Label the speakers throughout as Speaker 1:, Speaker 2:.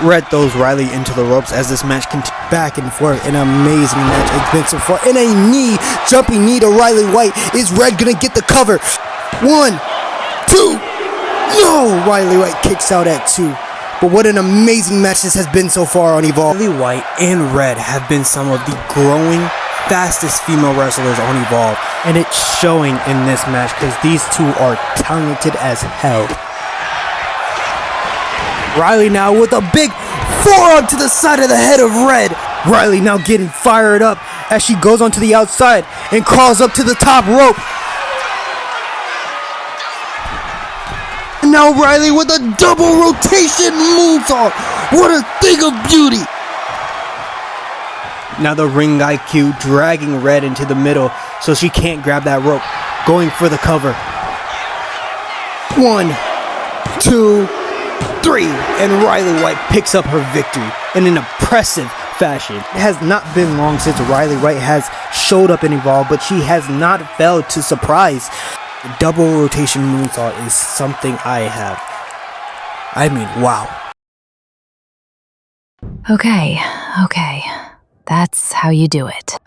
Speaker 1: Red throws Riley into the ropes as this match continues back and forth. An amazing match. It's been so far. And a knee, jumping knee to Riley White. Is Red gonna get the cover? 1, 2. No! Riley White kicks out at 2. But what an amazing match this has been so far on Evolve. Riley White and Red have been some of the growing, fastest female wrestlers on Evolve. And it's showing in this match because these two are talented as hell. Riley now with a big forearm to the side of the head of Red. Riley now getting fired up as she goes onto the outside and crawls up to the top rope. And now Riley with a double rotation moonsault. What a thing of beauty. Now the ring IQ dragging Red into the middle so she can't grab that rope. Going for the cover. 1, 2, 3, and Riley White picks up her victory in an impressive fashion. It has not been long since Riley White has showed up in Evolve, but she has not failed to surprise. The double rotation moonsault is something wow.
Speaker 2: Okay. That's how you do it.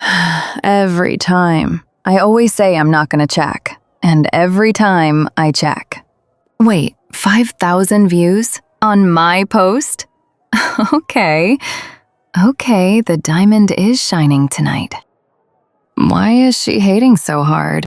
Speaker 2: Every time. I always say I'm not gonna check. And every time I check. Wait, 5,000 views? On my post? Okay, the diamond is shining tonight. Why is she hating so hard?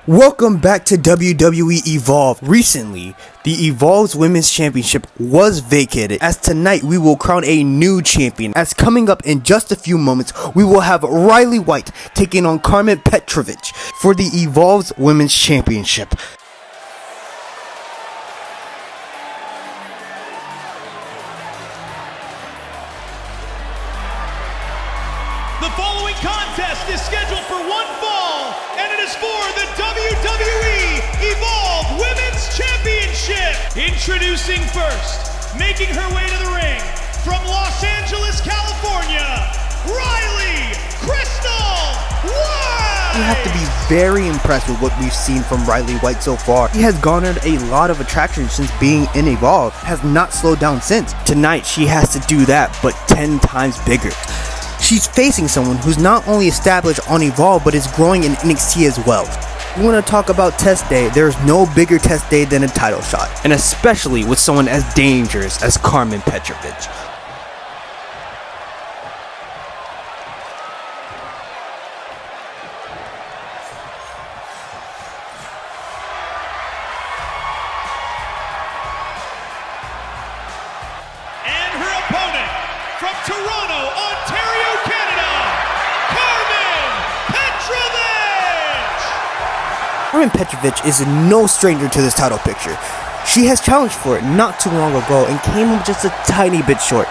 Speaker 1: Welcome back to WWE Evolve. Recently, the Evolve's Women's Championship was vacated, as tonight we will crown a new champion. As coming up in just a few moments, we will have Riley White taking on Karmen Petrovic for the Evolve's Women's Championship.
Speaker 3: The following contest is scheduled for one fall, and it is for the WWE Evolve Women's Championship. Introducing first, making her way to the ring, from Los Angeles, California, Riley Crystal White!
Speaker 1: You have to be very impressed with what we've seen from Riley White so far. He has garnered a lot of attraction since being in Evolve, has not slowed down since. Tonight, she has to do that, but 10 times bigger. She's facing someone who's not only established on Evolve, but is growing in NXT as well. You want to talk about test day, there's no bigger test day than a title shot. And especially with someone as dangerous as Karmen Petrovic.
Speaker 3: And her opponent, from Toronto, Ontario, Canada, Karmen Petrovic!
Speaker 1: Karmen Petrovic is no stranger to this title picture. She has challenged for it not too long ago and came up just a tiny bit short.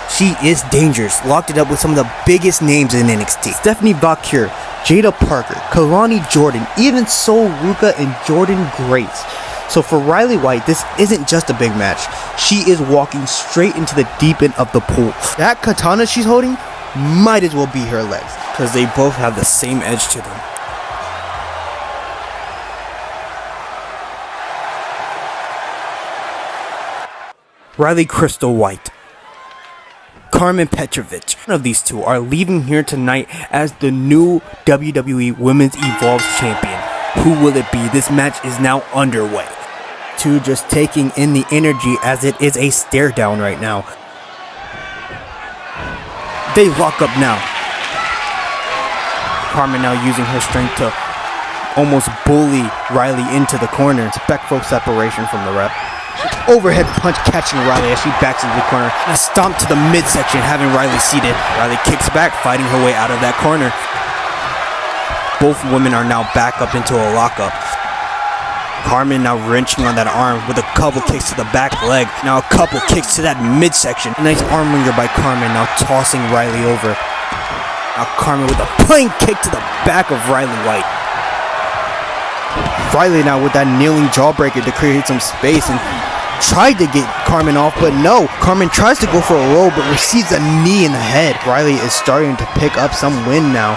Speaker 1: She is dangerous, locked it up with some of the biggest names in NXT. Stephanie Bakir, Jada Parker, Kalani Jordan, even Sol Ruka and Jordan Grace. So for Riley White, this isn't just a big match. She is walking straight into the deep end of the pool. That katana she's holding might as well be her legs, because they both have the same edge to them. Riley Crystal White, Karmen Petrovic. One of these two are leaving here tonight as the new WWE Women's Evolve champion. Who will it be? This match is now underway. Two just taking in the energy as it is a stare down right now. They lock up now. Karmen now using her strength to almost bully Riley into the corner. Respectful separation from the ref. Overhead punch catching Riley as she backs into the corner. And a stomp to the midsection, having Riley seated. Riley kicks back, fighting her way out of that corner. Both women are now back up into a lockup. Karmen now wrenching on that arm with a couple kicks to the back leg. Now a couple kicks to that midsection. A nice arm wringer by Karmen, now tossing Riley over. Now Karmen with a plain kick to the back of Riley White. Riley now with that kneeling jawbreaker to create some space and tried to get Karmen off, but no. Karmen tries to go for a roll but receives a knee in the head. Riley is starting to pick up some wind now.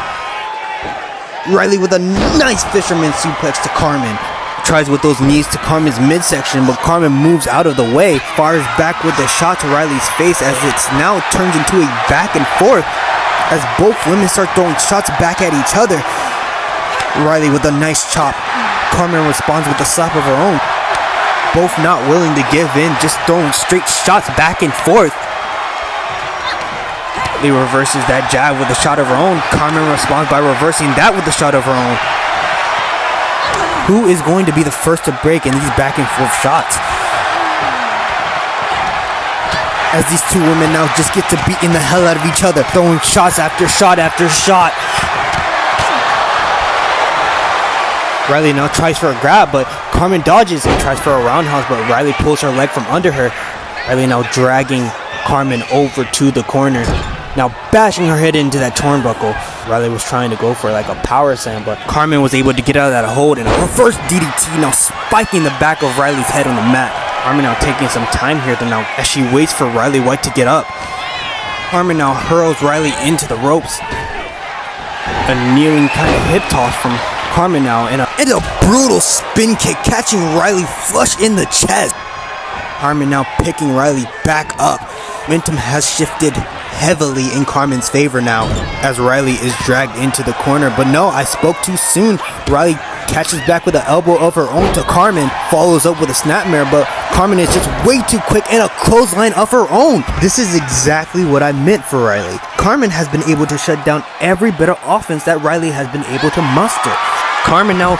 Speaker 1: Riley with a nice fisherman suplex to Karmen. Tries with those knees to Karmen's midsection, but Karmen moves out of the way, fires back with a shot to Riley's face as it's now turns into a back and forth as both women start throwing shots back at each other. Riley with a nice chop. Karmen responds with a slap of her own. Both not willing to give in, just throwing straight shots back and forth. Riley reverses that jab with a shot of her own. Karmen responds by reversing that with a shot of her own. Who is going to be the first to break in these back and forth shots? As these two women now just get to beating the hell out of each other, throwing shots after shot after shot. Riley now tries for a grab, but Karmen dodges and tries for a roundhouse, but Riley pulls her leg from under her. Riley now dragging Karmen over to the corner, now bashing her head into that turnbuckle. Riley was trying to go for like a power slam, but Karmen was able to get out of that hold, and a reverse DDT now spiking the back of Riley's head on the mat. Karmen now taking some time here now as she waits for Riley White to get up. Karmen now hurls Riley into the ropes. A kneeling kind of hip toss from Karmen now, and a brutal spin kick catching Riley flush in the chest. Karmen now picking Riley back up. Momentum has shifted heavily in Karmen's favor now as Riley is dragged into the corner, but no, I spoke too soon. Riley catches back with an elbow of her own to Karmen, follows up with a snapmare, but Karmen is just way too quick and a clothesline of her own. This is exactly what I meant for Riley. Karmen has been able to shut down every bit of offense that Riley has been able to muster. Karmen now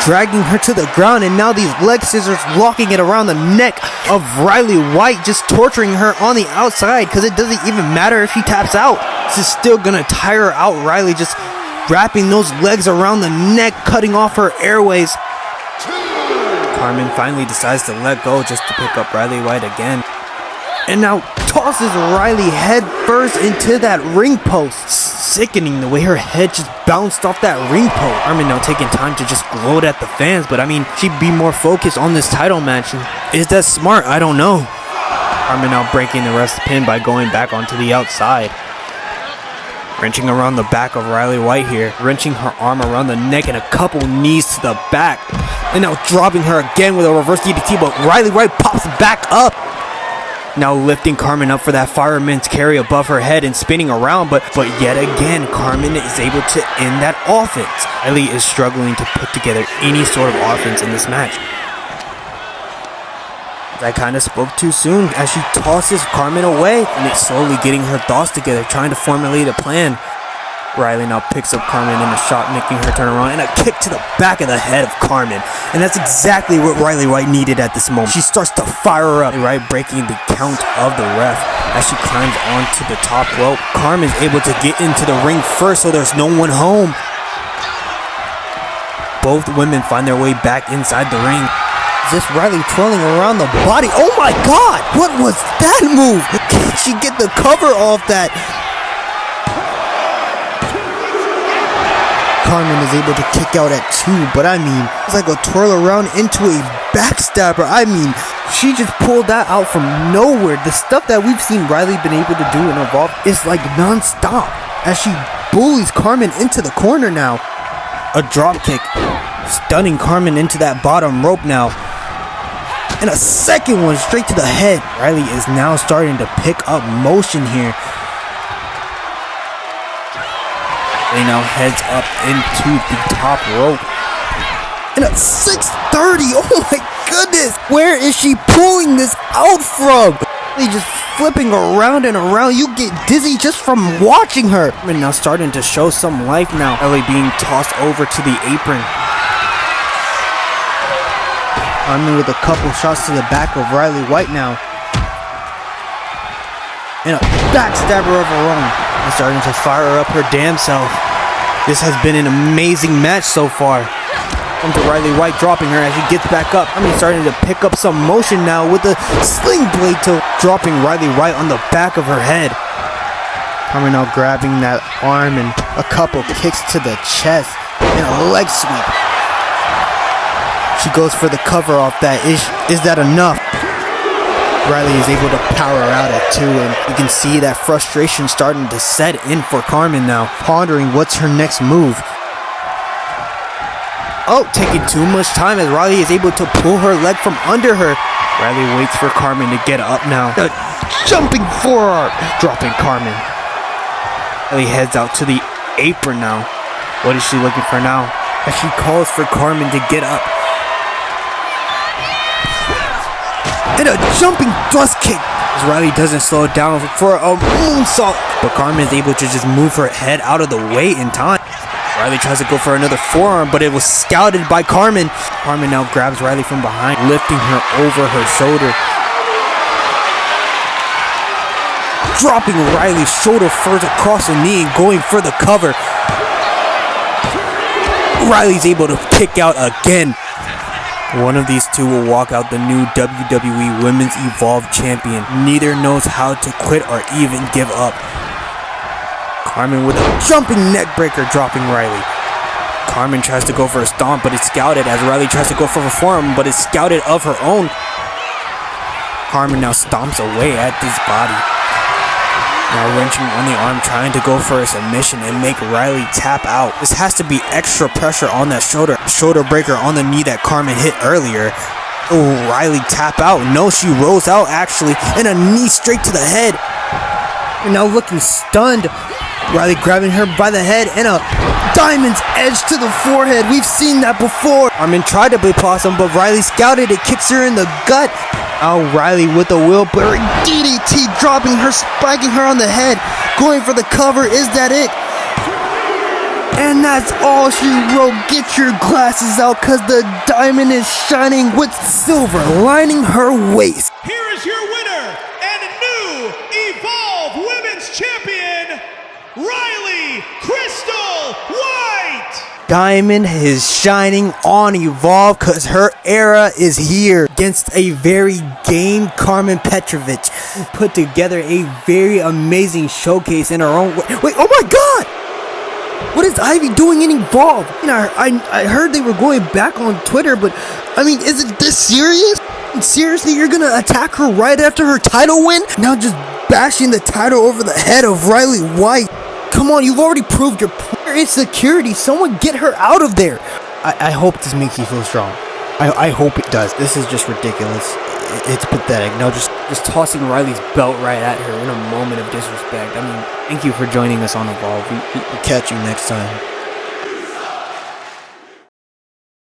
Speaker 1: dragging her to the ground, and now these leg scissors locking it around the neck of Riley White, just torturing her on the outside because it doesn't even matter if she taps out. This is still gonna tire out Riley, just wrapping those legs around the neck, cutting off her airways. Karmen finally decides to let go just to pick up Riley White again, and now tosses Riley head first into that ring post. Sickening the way her head just bounced off that ring post. Karmen now taking time to just gloat at the fans, but I mean, she'd be more focused on this title match. Is that smart? I don't know. Karmen now breaking the ref's pin by going back onto the outside. Wrenching around the back of Riley White here, wrenching her arm around the neck and a couple knees to the back. And now dropping her again with a reverse DDT, but Riley White pops back up. Now lifting Karmen up for that fireman's carry above her head and spinning around, but yet again, Karmen is able to end that offense. Riley is struggling to put together any sort of offense in this match. I kind of spoke too soon as she tosses Karmen away, and it's slowly getting her thoughts together, trying to formulate a plan. Riley now picks up Karmen in a shot, making her turn around, and a kick to the back of the head of Karmen. And that's exactly what Riley White needed at this moment. She starts to fire up, right, breaking the count of the ref as she climbs onto the top rope. Karmen's able to get into the ring first, so there's no one home. Both women find their way back inside the ring. Just Riley twirling around the body. Oh my God! What was that move? Can she get the cover off that? Karmen is able to kick out at 2, but I mean, it's like a twirl around into a backstabber. I mean, she just pulled that out from nowhere. The stuff that we've seen Riley been able to do and evolve is like non-stop as she bullies Karmen into the corner now. A drop kick, stunning Karmen into that bottom rope now. And a second one straight to the head. Riley is now starting to pick up motion here. He now heads up into the top rope. And a 630. Oh my goodness. Where is she pulling this out from? They just flipping around and around. You get dizzy just from watching her. And now starting to show some life now. Ellie being tossed over to the apron. Karmen with a couple shots to the back of Riley White now. And a backstabber of her own. And starting to fire up her damn self. This has been an amazing match so far. Into Riley White dropping her as she gets back up. Starting to pick up some motion now with a sling blade to dropping Riley White on the back of her head. Karmen now grabbing that arm and a couple kicks to the chest and a leg sweep. She goes for the cover off that. Is that enough? Riley is able to power out at 2, and you can see that frustration starting to set in for Karmen now, pondering what's her next move. Oh, taking too much time as Riley is able to pull her leg from under her. Riley waits for Karmen to get up now. A jumping forearm, dropping Karmen. Riley heads out to the apron now. What is she looking for now? As she calls for Karmen to get up. And a jumping thrust kick. As Riley doesn't slow down for a moonsault. But Karmen is able to just move her head out of the way in time. Riley tries to go for another forearm, but it was scouted by Karmen. Karmen now grabs Riley from behind, lifting her over her shoulder. Dropping Riley's shoulder first across the knee and going for the cover. Riley's able to kick out again. One of these two will walk out the new WWE Women's Evolved Champion. Neither knows how to quit or even give up. Karmen with a jumping neckbreaker, dropping Riley. Karmen tries to go for a stomp, but it's scouted as Riley tries to go for a forearm, but it's scouted of her own. Karmen now stomps away at this body. Now wrenching on the arm, trying to go for a submission and make Riley tap out. This has to be extra pressure on that shoulder breaker on the knee that Karmen hit earlier. Oh, Riley tap out. No, she rolls out actually, and a knee straight to the head. And now looking stunned. Riley grabbing her by the head and a diamond's edge to the forehead. We've seen that before. Karmen tried to play possum, but Riley scouted it, kicks her in the gut. Now Riley with a wheelbarrow DDT, dropping her, spiking her on the head, going for the cover. Is that it? And that's all she wrote. Get your glasses out, cause the diamond is shining with silver lining her waist.
Speaker 3: Here is your winner and new Evolve Women's Champion, Riley Crystal White!
Speaker 1: Diamond is shining on Evolve because her era is here against a very game Karmen Petrovic, who put together a very amazing showcase in her own way. Wait, oh my god! What is Ivy doing in Evolve? You know, I heard they were going back on Twitter, but I mean, is it this serious? Seriously, you're gonna attack her right after her title win? Now just bashing the title over the head of Riley White. Come on, you've already proved your point. Insecurity. Someone get her out of there. I hope this makes you feel strong. I hope it does. This is just ridiculous. It's pathetic. No, just tossing Riley's belt right at her in a moment of disrespect. I mean, thank you for joining us on Evolve. We'll catch you next time.